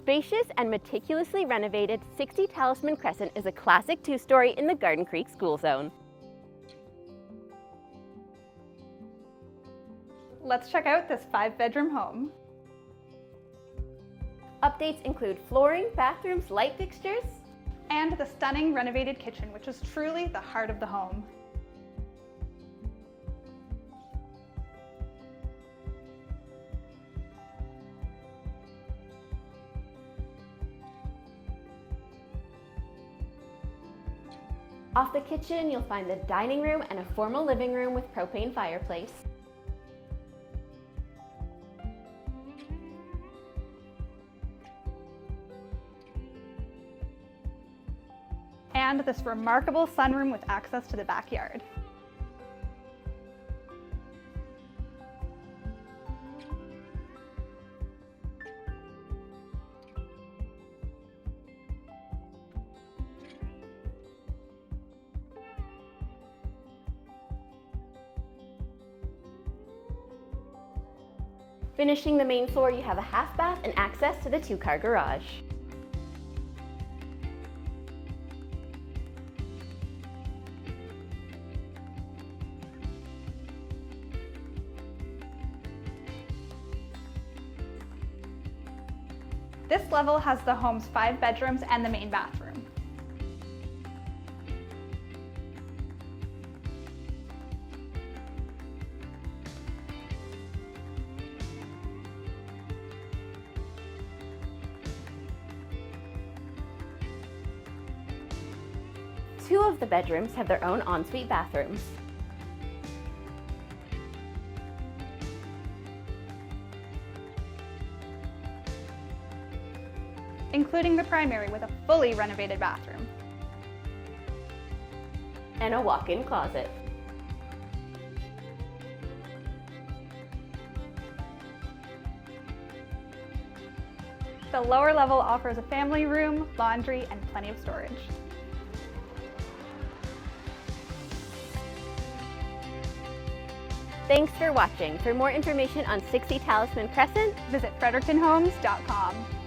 Spacious and meticulously renovated 60 Talisman Crescent is a classic two-story in the Garden Creek school zone. Let's check out this 5-bedroom home. Updates include flooring, bathrooms, light fixtures, And the stunning renovated kitchen, which is truly the heart of the home. Off the kitchen, you'll find the dining room and a formal living room with propane fireplace. And this remarkable sunroom with access to the backyard. Finishing the main floor, you have a half bath and access to the 2-car garage. This level has the home's 5 bedrooms and the main bathroom. Two of the bedrooms have their own ensuite bathrooms. Including the primary with a fully renovated bathroom. And a walk-in closet. The lower level offers a family room, laundry, and plenty of storage. Thanks for watching. For more information on 60 Talisman Crescent, Visit frederictonhomes.com.